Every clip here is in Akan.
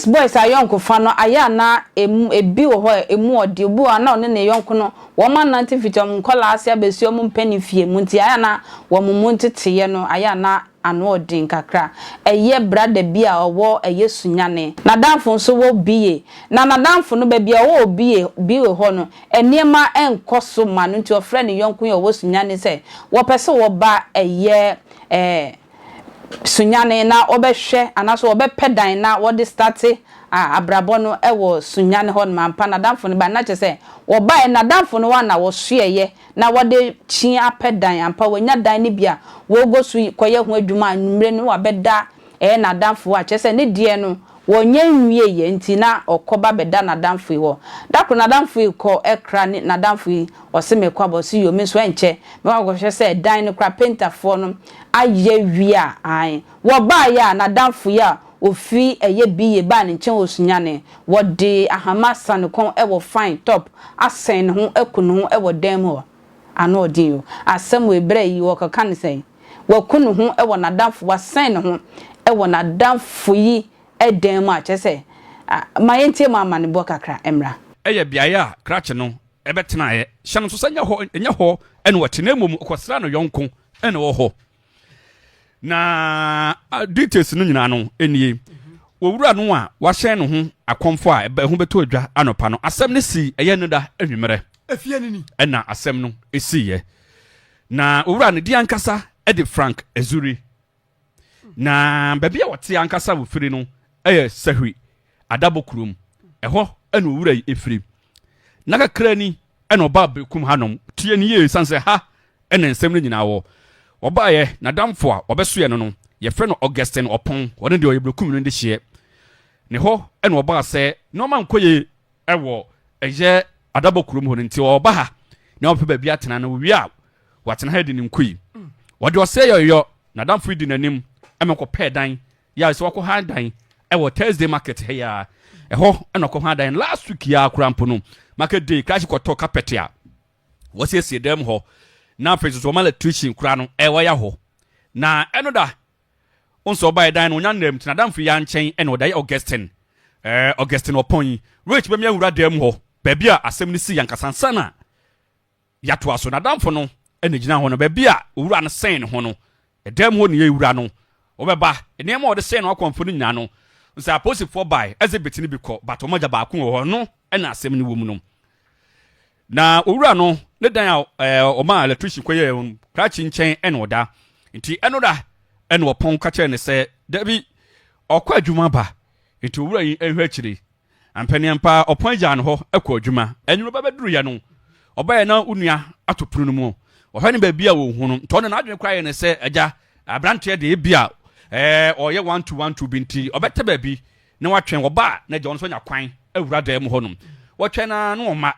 boys ayonko fa no aya na ebi wo ho emu ode obu ana one ne yonko no wo ma na ntifitom nkola ase abesio mu mpani fie mu nti aya na wo mu ntiteye no aya na ano odin kakra eye brada bia owo eye sunyane na danfo nso wo biye na danfo no ba bia wo biye ho no eniema enkoso ma no nti ofre ne yonko ye wo sunyane se wo pese wo ba eye sunyane na obehwe anaso obepedan na wo de starte abrabo no ewo sunyane ho ma mpa na danfo no ba na chese wo ba na danfo no wa na wo sueye na wo de chi apedan ampa wonya dan ne bia wo go su koye ho adwuma anumre no wa beda na danfo a chese ne die no wonye nwie ye nti na okoba beda na danfo ho dakro na danfo ko ekra ni na danfo oseme kwa bosi yo me so enche me wa go hwe se dan no kra painterfo no aye wia ai wo ba ya na danfo ya ofi eye biye ba ne nche osunyane wo de ahamasa ne kon ewo fine top asen ho ekunu ho ewo dan ho ano odin yo asem we bre yi wo kaka ne sen wo kunu ho ewo na danfo wasen ho ewo na danfo yi eden ma chese ma yentie ma amane bo kakra emra eye biaya krache no ebetena ye hye no so sanya ho enye ho ene watena mum kwasra no yonko ene wo ho na details no nyina no enie wowura no a wahye no ho akomfo a eba ho beto adwa anopa no asem ne si eye no da anwumere afie ni ena asem no esi ye na wowura no di ankasa ede Frank Ezuri na baby a wote ankasa wo firi no eye sahwi adabokrum eho ena wowura efiri na kakra ni ena oba bekum hanom tie ni ye sanse ha ena nsem no nyina wo oba ye na damfo a obeso ye no ye fre no Augustine opon woni de oyebrekum no de hye ne ho ena oba se no man koye ewo eye adabokrum ho nti oba ha na ope baby atena na wi a watena ha de ni nkui wode ose yo na damfo di nanim emeko pe dan ya so wako ha dan ewo Thursday market he ya eho enoko ha dan last week ya krampo no market day crash ko carpet ya wose sie dem ho na fresh so mala tuition kura no ewo ya ho na eno da onso buy dan no nyandem tina damfo ya nchen eno da Augustine Augustine opon rich be me wura dem ho baby a asem ni si yankasansa na yato aso na damfo no ene gina ho no baby a wura no sen ho no edem ho ne ye wura no obeba enema ode sen no akwamfo no nyina no nsa apostle by exhibit ni biko but omoja ba ko ho no ena asem ni wo mu no na owura no ne dan oma electrician koye krachi nchen ene oda nti eno da ene opon ka kire ne se dabi okwa adwuma ba nti owura yi ehwe akire ampani ampa opon agya no ho akwa adwuma enwuro ba beduru ya no oba ye na unua atopuru no mu ohwe ne ba bia wo hu no to ne na adwene kwaye ne se agya abrante de bia oye 1-2-1-2 binti obete ba bi na watwen wo ba na je onso nya kwan awura da mu honum watwen na no ma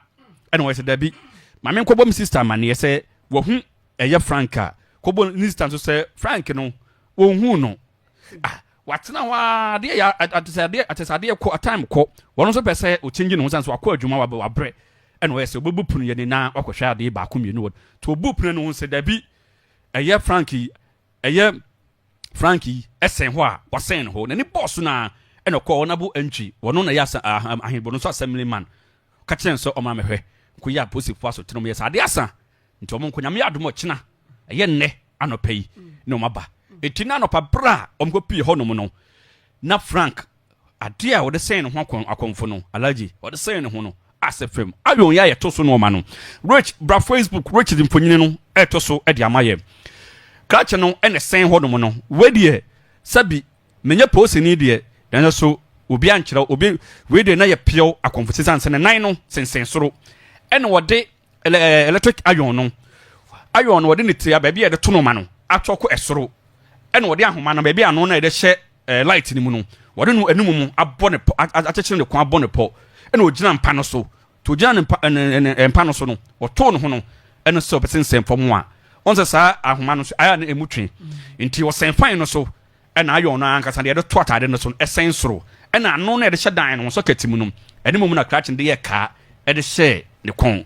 ene wo se da bi ma me nkobom sister ma ne se wo hu eye Franka kobo ni sister so se Frank no wo hu no watena wa de ya atesade ko time ko wono so pese o change no sanso akọ adwuma wa bre ene wo se obubu punu ye ni na wakohwa ade ba ko mienu to obubu punu no se da bi eye Frankie esen ho a wasen ho na ni boss na ene ko na bu entry wono na ya ahebo no so assembly man ka kyen so o ma mehwe ko ya posifu aso tenom yes ade asa nti o mo nkonya me adom okina eye nne anopai no maba etina anopa bra o mko pie ho no mo no na Frank ade a wo de sen ho akonfo no alaji wo de sen ho no asefem ayon ya yeto so no ma no rich bra Facebook rich di mponyine no eto so e de amaye krache no ene sen ho no no wedie sabi menye posi ni de dan so obi ankyerɛ obi wedie na ye pio akonfo sanse ne nan no sensen soro ene wode electric iron no wode ne tia ba bia de to no ma no atwoko esoro ene wode ahoma no ba bia no na de hye light ni mu no wode no anum mu abɔ ne po akyekye ne kwa abɔ ne po ene ogina mpa no so to ogina ne mpa no so no woto no ho no ene so besensen fam a onse sa ahoma no so aya na emutwe nti wo sen fan no so ena ayo no ankasa de to atade no so esen soro ena ano na de hye dan no so katimu no ene mu na krachen de ye ka de hye ne kon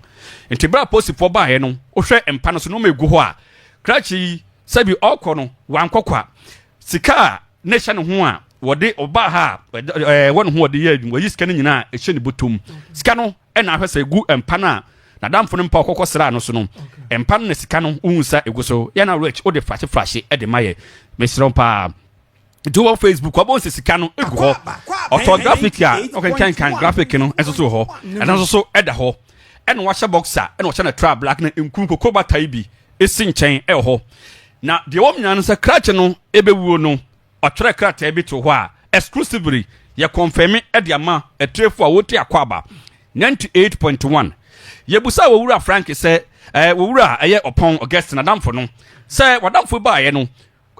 nti bra posifo ba ye no wo hwe empa no so no megu ho a krachi sabi okọ no wankokwa sika ne hye ne ho a wode oba ha won ho wode ye adwuma yi sika no nyina e hye ne botom sika no e na ahwese gu empa na damfo no mpa okokọ sra no so no empa no na sika no unsa egu so ya na rich ode flashe e de maye mesrompa do Facebook abo sika no egu ho orthographic ya okay kan graphic no enso so ho enso so e da ho e no wahye boxer e no wahye na trap black na enku kokoba tai bi esi nchen e ho na de wo mnya no se crash no ebewuo no otwere krata bi to ho a exclusively ye confirm e de ama e trefo a woti akwaba 98.1 yebusa wo wura Frank se wo wura eye opon August na damfo no se wadamfo ba ye no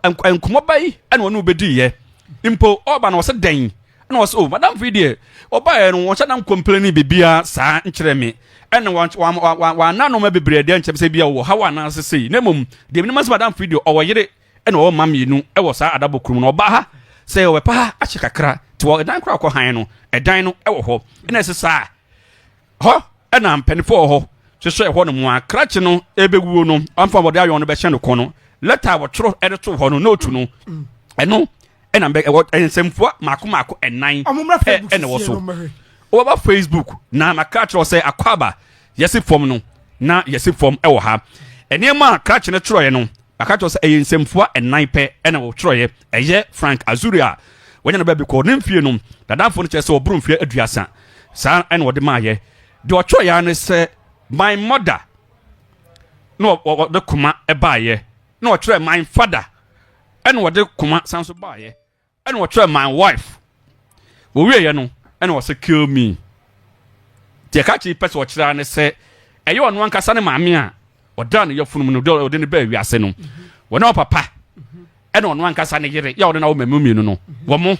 enkumo bai ene wonu bedi ye impo oba na wose den ene wose o madamfo die oba ye no won na complain bibia saa nkire me ene wa na no ma bebre de nche se bia wo hawa na sese nemom de me mas madamfo die o yere ene wo mam yenu e wo saa adabokrum no oba ha se we pa a chekakra ti wo dan kra ko han no edan no e wo ho ene se saa ho ena mpenifo ho hwehwe ho no mu akrache no ebewuo no amfa bode ayo no be hye no kono letter wo tro edito ho no note no eno ena be ensemfo mako enan ena wo so o ba Facebook na makrache wo say akwaba yesi form no na yesi form e wo ha enema akrache no tro ye no akacho say ensemfo enan pe ena wo tro ye eye Frank Azuria wonya no ba bi ko nemfie no dadamfo no chese oburu mfie aduasa sa ena wo de ma ye the ocho ya ne say my mother no the kuma ebaye no ocho my father and what the kuma sanso baye and what my wife wo wie ye no and was kill me the kachi person ocho ne say eyo ono ankasa ne maame a oda ne yefunu no de ne ba wiase no wo na papa and ono ankasa ne yere ya wo na wo mamumi no wo mo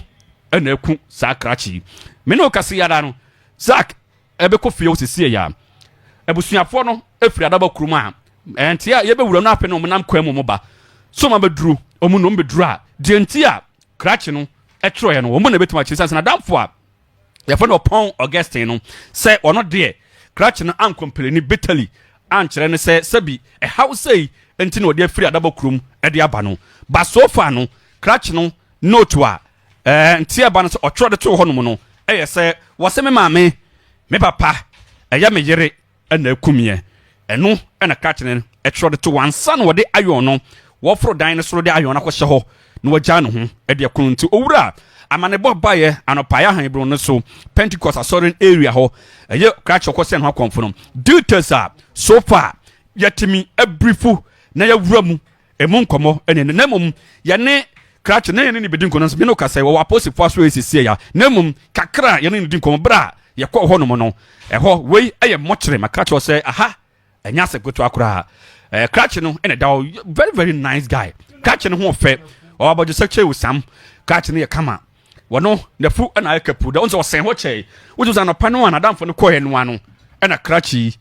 na aku sa krachi me no kase ya da no Zach ebe ko fie osisi ya ebusuafo no efiri adaba kuruma entia ye be wura no ape no nam kwam mo ba so ma beduru omu no beduru a de entia krache no etro ye no wo mo na betima chi sansa na damfo a ye fo no pon Augustine no se ono de krache no ankompleni bitterly ankere ne se sabi e house enti no de efiri adaba kurum e de aba no ba so far no krache no note a entia ba no so otro de to ho no no e ye se wo se me maame me papa eya me yere na akumie eno na katene etro de to wansa na wode ayo no wo fro dan ne soro de ayo na ko hye ho na wagya no ho e de akunu nti owura amane bo baye anopaye han bro no so Pentecost asorin area ho eye krache ko se no akonfo no details are so far yetimi abrifu na ya wura mu emu nkomo ene na mum ye ne krache na ye ne bidin kono so bi no kasa wo apostle so esisi ya na mum kakra ye ne bidin komo bra ye ko ho no mo no eho wei eye mochre makrache say aha enya se goto akura krache no ene da very very nice guy krache no ho fe o abojo seche usam krache no ye kama wono na fu na akapu da onso sen ho che wuju za no pano na damfo no koye no ano ena krache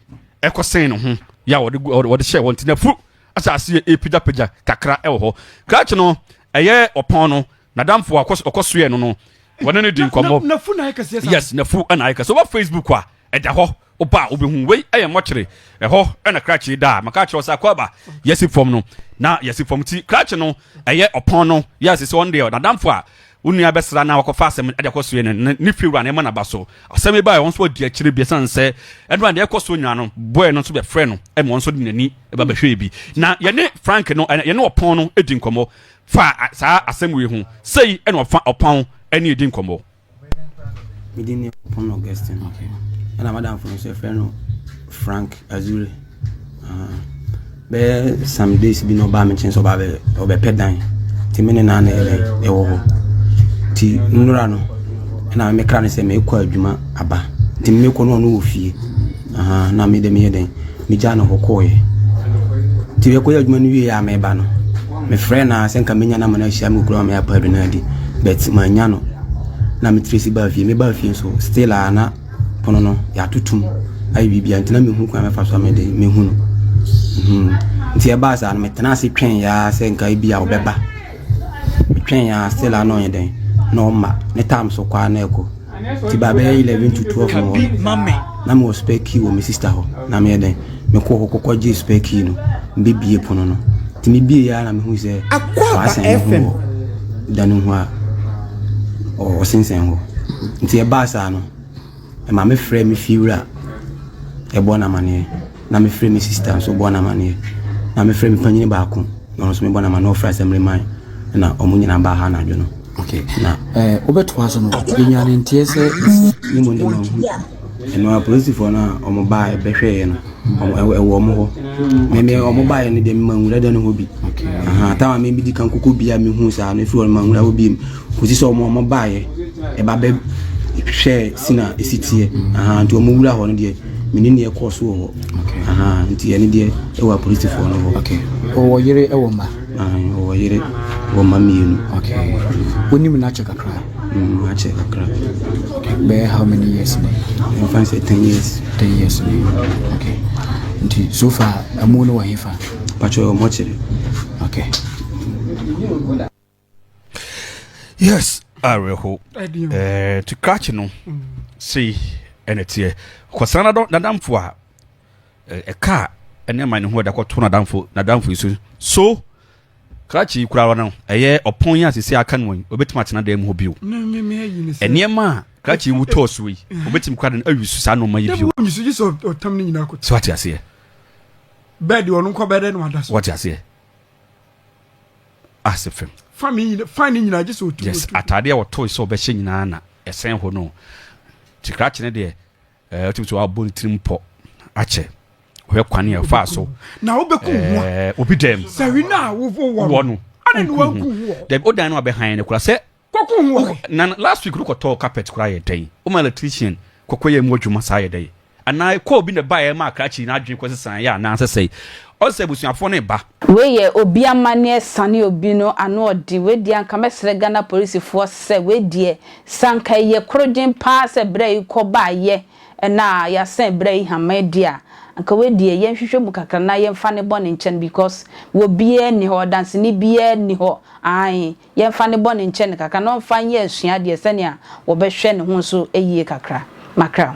ekosen no ho ya wode share wonti na fu asase epija kakra ewo ho krache no eye opon no na damfo akoso no no wono ne din komo na fu na yeka sesa yes na fu na yeka so ba Facebook a eda ho oba obehu wei eye mochre eho ena krache da maka che osa kwaba yesi form no na yesi form ti krache no eye opon no yes so one day na damfo a unu abesra na wakofa asem ade akoso ye ne fiwura na ema na baso asem ba won so di akire bi sanse edu ande akoso nwa no boy no so be frɛ no e mo so di nani e ba behwe bi na ye ne Frank no ye ne opon no edi nkomo fa saa asem we hu sei e no fa opon eni edi nkomo midini opon Augustine okay and madam for so friend no Frank Azure be some days bi no ba me chenso ba be obe pedan ti mene na na e wo ti nura no na me kra ne se me kwa adwuma aba ti me ko no no ofie na me de me den me ja no hokoye ti we ko adwuma no wie ya me ba no me friend na se nka menya na mana hia me kura me apa adwuma di bet manya no na me tresi ba fie me ba fie so still ana pono no ya tutum ai bibia ntina me hu kwa me fa so me de me hu no nti e ba sa na me tena se twen ya se nka bia obeba twen ya still ana onye den no ma ne tam so kwa na eko ti ba be 11 to 12 no mame na mo speki wo me sister ho na me den me ko kokko ji speki no mbibie pono no ti me bie ya na me hu se akwa FM danu ho a o sinsen ho nti e ba sa no e ma me frɛ me fiura e bona mane na me frɛ me sister so bona mane na me frɛ me panyini ba ko no so me bona mane o frɛ assembly man na o munyina ba ha na dwo no okay na obeto aso no enya ne ntie se ni mo de ma eno a police for na o mo ba e behwe no o mo ho me o mo ba e ne de ma nwura de no ho bi aha ta ma me bi di kan kokko bia me hu sa no fi o ma nwura ho bi ko si so o mo ba e ba be hwe sina esitie aha nti o mo wura ho no de menini e course ho aha nti ene de e wa police for no ho okay o yire e wo ma o yire wo ma mienu okay woni me na chekakra I check a crap. Bear how many years now? In fact, 10 years. 10 years now. Okay. And so far, I'm more than one. Pacho, watch it. Okay. Yes, I will hope. To catch no. See, and it's here. Kwasana don't nadam for a car, and then mine who had got to nadam for so. Krachi kura no eye opon ya sisi aka no obetim atena dem ho bio eniema krachi wuto so yi obetim kwada no awisu sa no ma yi bio owisu ji so otam ni nyina ko so ati ase bed wonu ko bed no ada so what ase asefem fami nyina ji so otu yes atade ya woto so be hye nyina na esen ho no ti krachi ne de otim so abon trimpo ache we kwane ya fa so na obeku ho obi dem sawi na wo no ane no wanku ho dem odan no behind ne kura se koku ho na last week ko to carpet kura ye den o ma electrician kokoye mu adwuma sa ye den ana ko obi ne ba ye ma krachi na adwen ko sesan ya na sesei o se busuafo ne ba we ye obi amane sane obi no ano odi we di anka mesre Ghana police force se we die sanka ye krodin pa se bre ko ba ye na ya sen bre hamadia anka we die yen hwehwe mu kakra na yen fa ne bone nchen because wo bie ni ho dance ni bie ni ho ai yen fa ne bone nchen kakra no fa ye asua de se ne a wo be hwe ne ho so eyie kakra makra